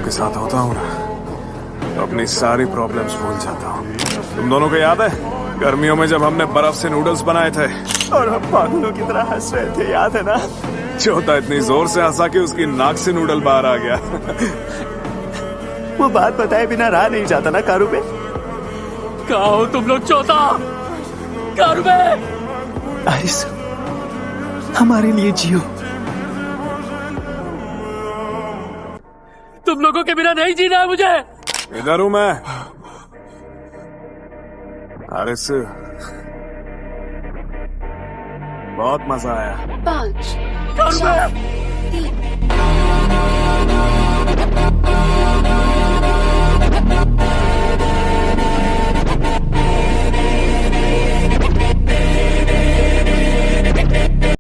आपके साथ होता हूँ ना तो अपनी सारी प्रॉब्लम्स भूल जाता हूँ। तुम दोनों को याद है गर्मियों में जब हमने बर्फ से नूडल्स बनाए थे और हम पागलों की तरह हंस रहे थे, याद है ना? चौथा इतनी जोर से हंसा कि उसकी नाक से नूडल बाहर आ गया। वो बात बताए बिना रहा नहीं जाता ना कारू पे। कहाँ हो तुम लोग चौथा? कारू में आरिस, हमारे लिए जियो। तुम लोगों के बिना नहीं जीना है मुझे। इधर हूं मैं। आरिस, बहुत मजा आया। 5 कारू में 4 3